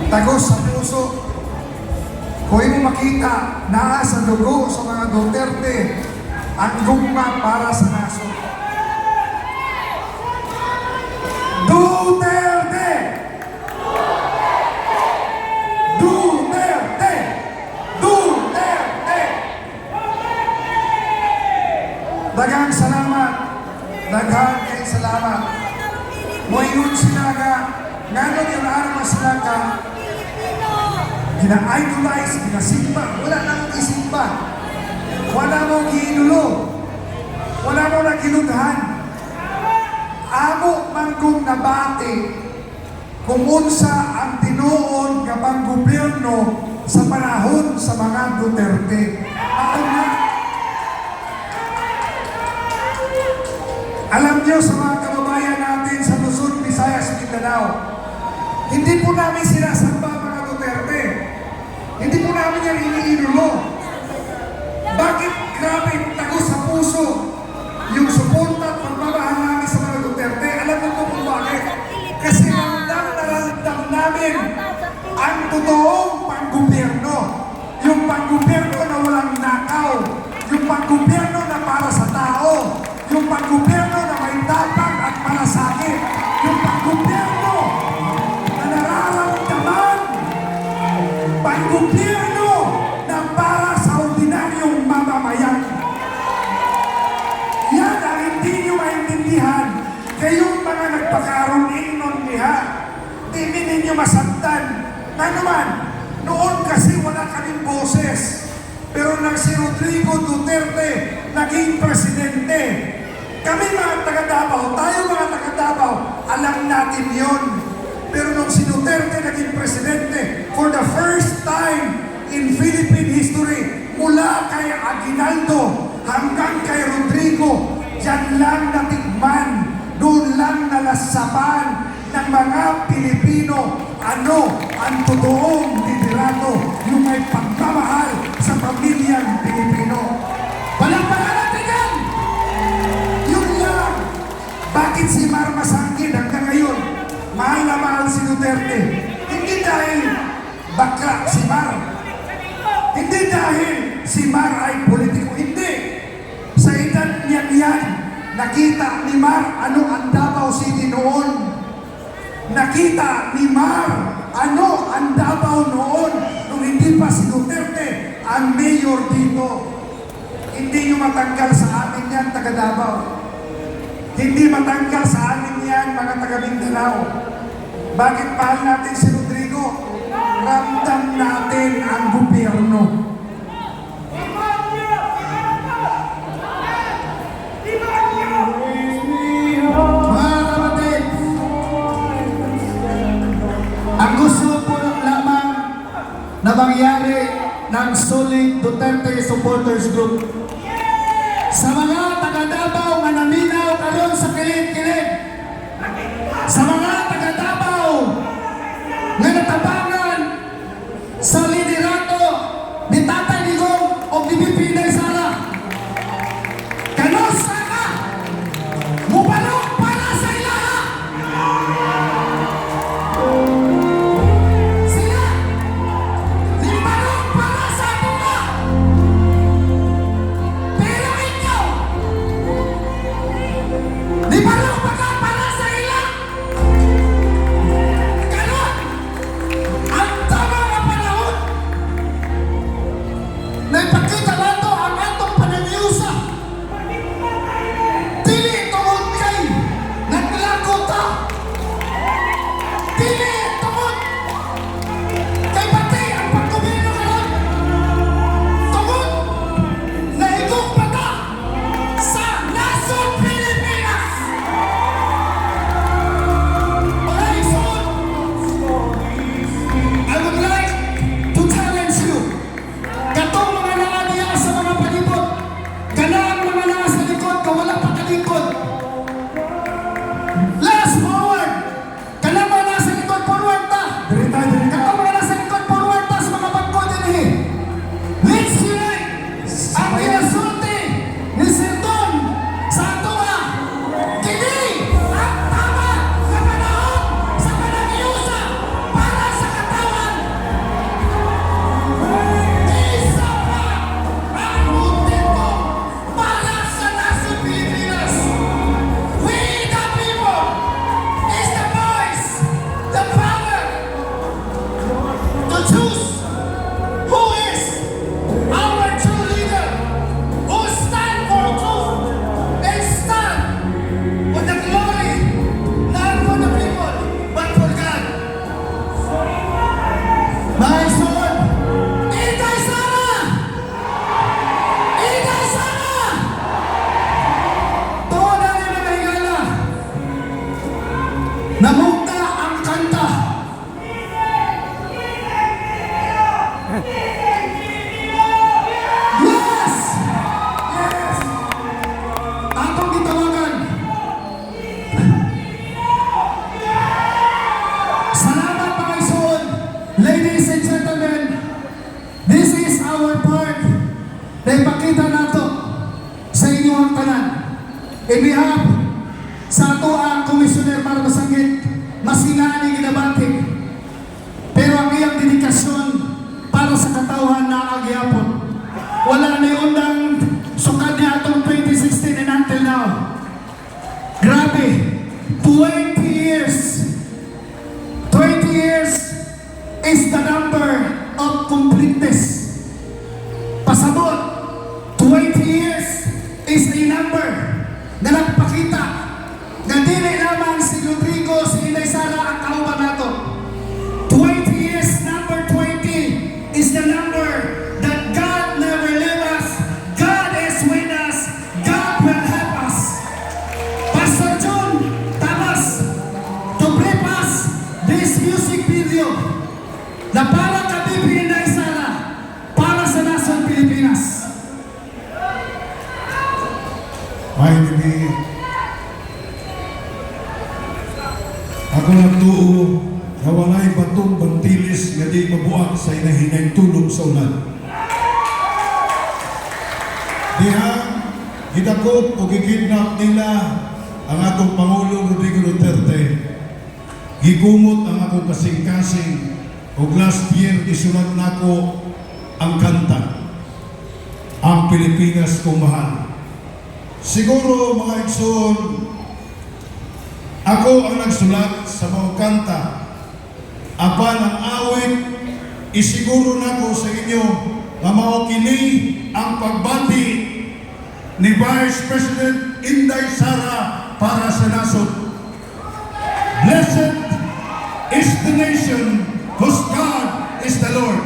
tagos sa puso. Kung mo makita na sa dugo sa mga Duterte ang gugma para sa naso. Duterte! Duterte! Duterte! Daghang salamat. Daghang kay salamat. Moingon sila nga ngayon yung armas sila ka gina-idolize, ginasimba. Wala na mong isimba. Wala mong giinulo. Wala mong naginudhan. Amo man kong nabati kung unsa ang tinuon kapag gobyerno sa panahon sa mga Duterte. Ako na. Alam niyo sa mga kababayan natin sa Luzon, Visayas, Mindanao, hindi po namin sinasamba mga Duterte. Hindi po namin yan iniinulo. Bakit grabe tago sa puso yung suporta at pagmamahal namin sa mga Duterte? Alam mo po kung bakit? Kasi ramdam namin ang totoong panggobyerno. Yung panggobyerno na walang nakaw. Yung panggobyerno na para sa tao. Yung panggobyerno na may tapang at malasakit. Yung panggobyerno na nararamdaman. Panggobyerno na para sa ordinaryong mamamayan. Yan ang hindi nyo maintindihan. Kayong mga nagpakaroon nun niya, hindi ninyo masaktan. Nga naman, noon kasi wala kaming boses. Pero nang si Rodrigo Duterte naging presidente, kami mga taga-Davao, tayo mga taga-Davao, alam natin yon. Pero nung si Duterte naging presidente, for the first time in Philippine history, mula kay Aguinaldo hanggang kay Rodrigo, dyan lang natikman, doon lang nalasapan ng mga Pilipino ano ang totoong liderato, yung may pagmamahal sa pamilyang Pilipino. Palakpakan natin yan! Yun lang. Bakit si Mar Masangkid hanggang ngayon mahal na mahal si Duterte? Hindi dahil bakla si Mar. Hindi dahil si Mar ay politiko. Hindi. Sa edad niyan yan, nakita ni Mar ano ang Davao City noon. Nakita ni Mar ano ang Davao noon nung hindi pa si Duterte ang mayor dito. Hindi nyo matanggal sa atin yan, taga Davao. Hindi matanggal sa atin yan, mga taga Mindanao. Bakit mahal natin si Rodrigo? Ramdam natin ang gobyerno. Ang gusto po lamang na mangyari ng Solid Duterte Supporters Group sa mga taga-Davao nga naminaw karon sa kilid-kilid, sa mga taga-Davao nga natabangan sa liderato ni Tatay Digong o ni Pipinay Sara. Kanosa ka! Mubalok para sa ilaha! Di ba para sa ilang? Namugna ang kanta. Yes! Yes! Atong gitawagan. Salamat mga igsoon. Ladies and gentlemen, this is our part na ipakita nato sa inyong tanan. In behalf sa ato ang Komisyoner para masangit, masinani ginabatik. Pero ang iyang dedikasyon para sa katawhan na agyapon. Wala na undang sukad niya atong 2016 and until now. Grabe, 20 years. 20 years is the number of completeness. Pasabot, 20 years is a number na nagpakita na dili lamang si Rodrigo, si Inday Sara ang kauban nato. 20 years, number 20 is the number that God never leave us. God is with us. God will help us. Pastor John Tamas to brief us this music video na para kay Bibi Inday Sara, para sa nasong Pilipinas. May bibi, ako nagtuo na walay batong bantilis nga di mabuak sa inahinay tulong sa ulan. Diha, gidakop o gikidnap nila ang atong Pangulong Rodrigo Duterte. Gigumot ang akong kasing-kasing o last year isulat nako ang kanta, Ang Pilipinas Kong Mahal. Siguro mga igsoon, ako ang nagsulat sa mga kanta. Apan ang awit, isiguro na ko sa inyo na maukini ang pagbati ni Vice President Inday Sara para sa nasod. Blessed is the nation whose God is the Lord.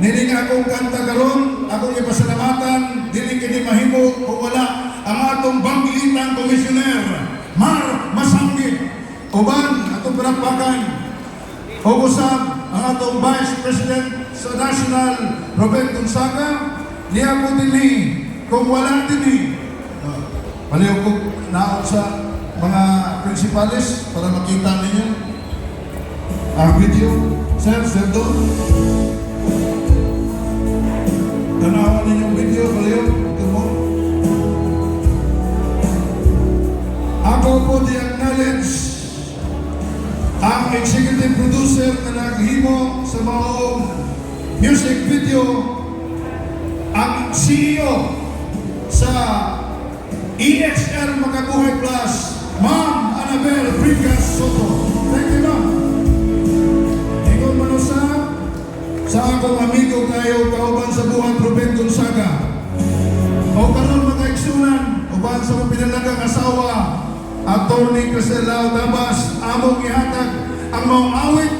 Niling akong kanta karon, akong ipasalamatan, dili kini mahimo kung wala ang atong Bangilitan Komisyoner, Mar Masanggit. Uban, atong pinapakan. O usab, ang atong Vice President sa National, Robert Gonzaga, niya po din kung wala din paliw ko naon sa mga principales para makita ninyo ang video. Sir, doon. Tanawan ninyong video, paliw. Ito mo. Ako po di-acknowledge ang executive producer na naghimo sa mga music video, ang CEO sa EXR Makabuhay Plus, Ma'am Annabel Brigas Soto. Thank you, ma'am. Ikaw manusap sa akong amigo kayo kauban sa buhat Ruben Gonzaga. O karon mga igsunan, uban sa mga pinalagang asawa, Attorney Cristel Tabas, among ihatag ang mga awit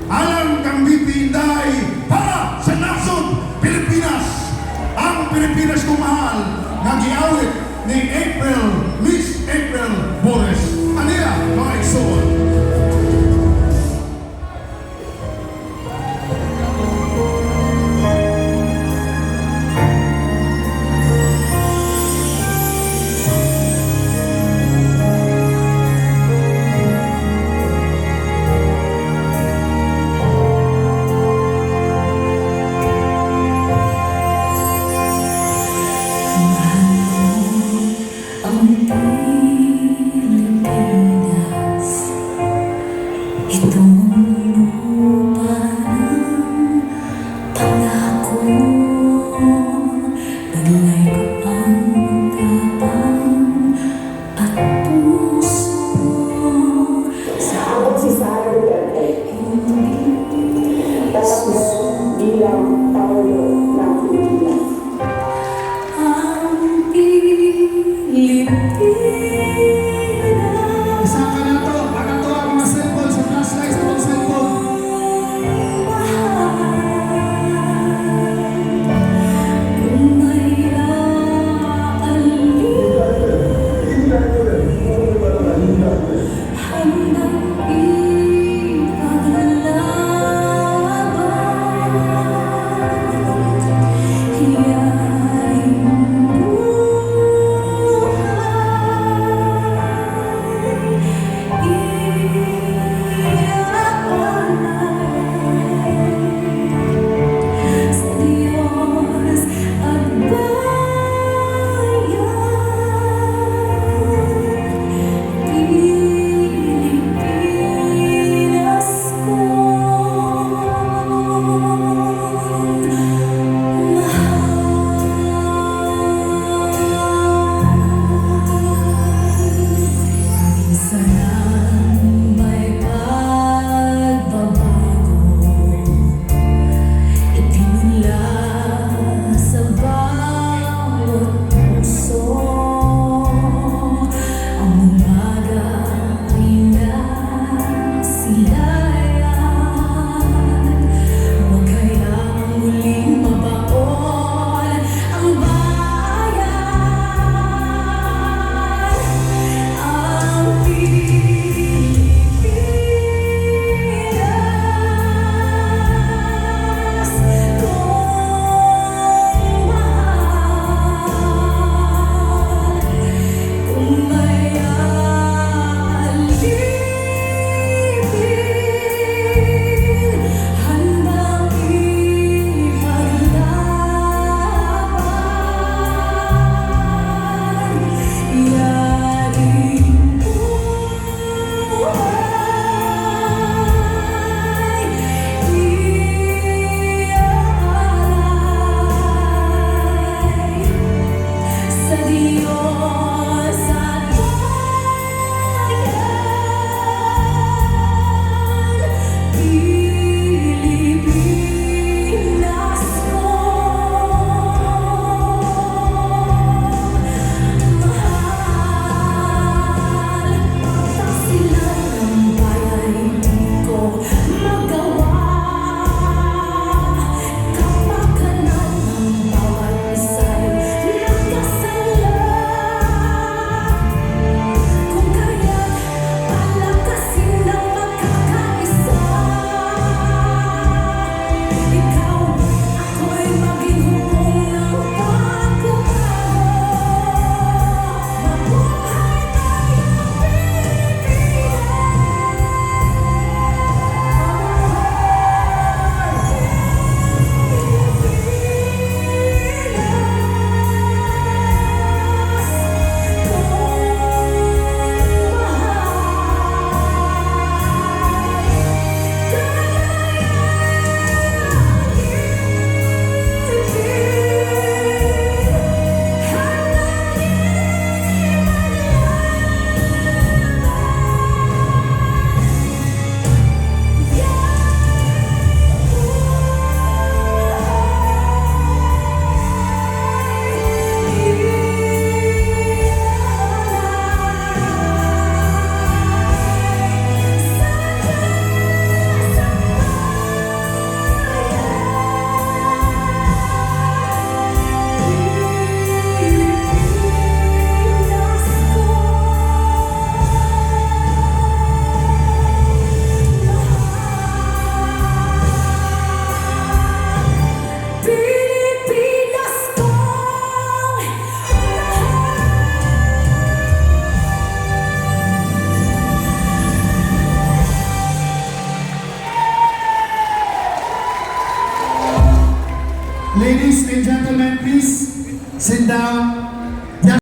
alang kang bipinday para sa nasod Pilipinas. Ang Pilipinas kong mahal na giawit ni Miss April Boris. Aniya, mga igsoon. Ang Pilipinas, ito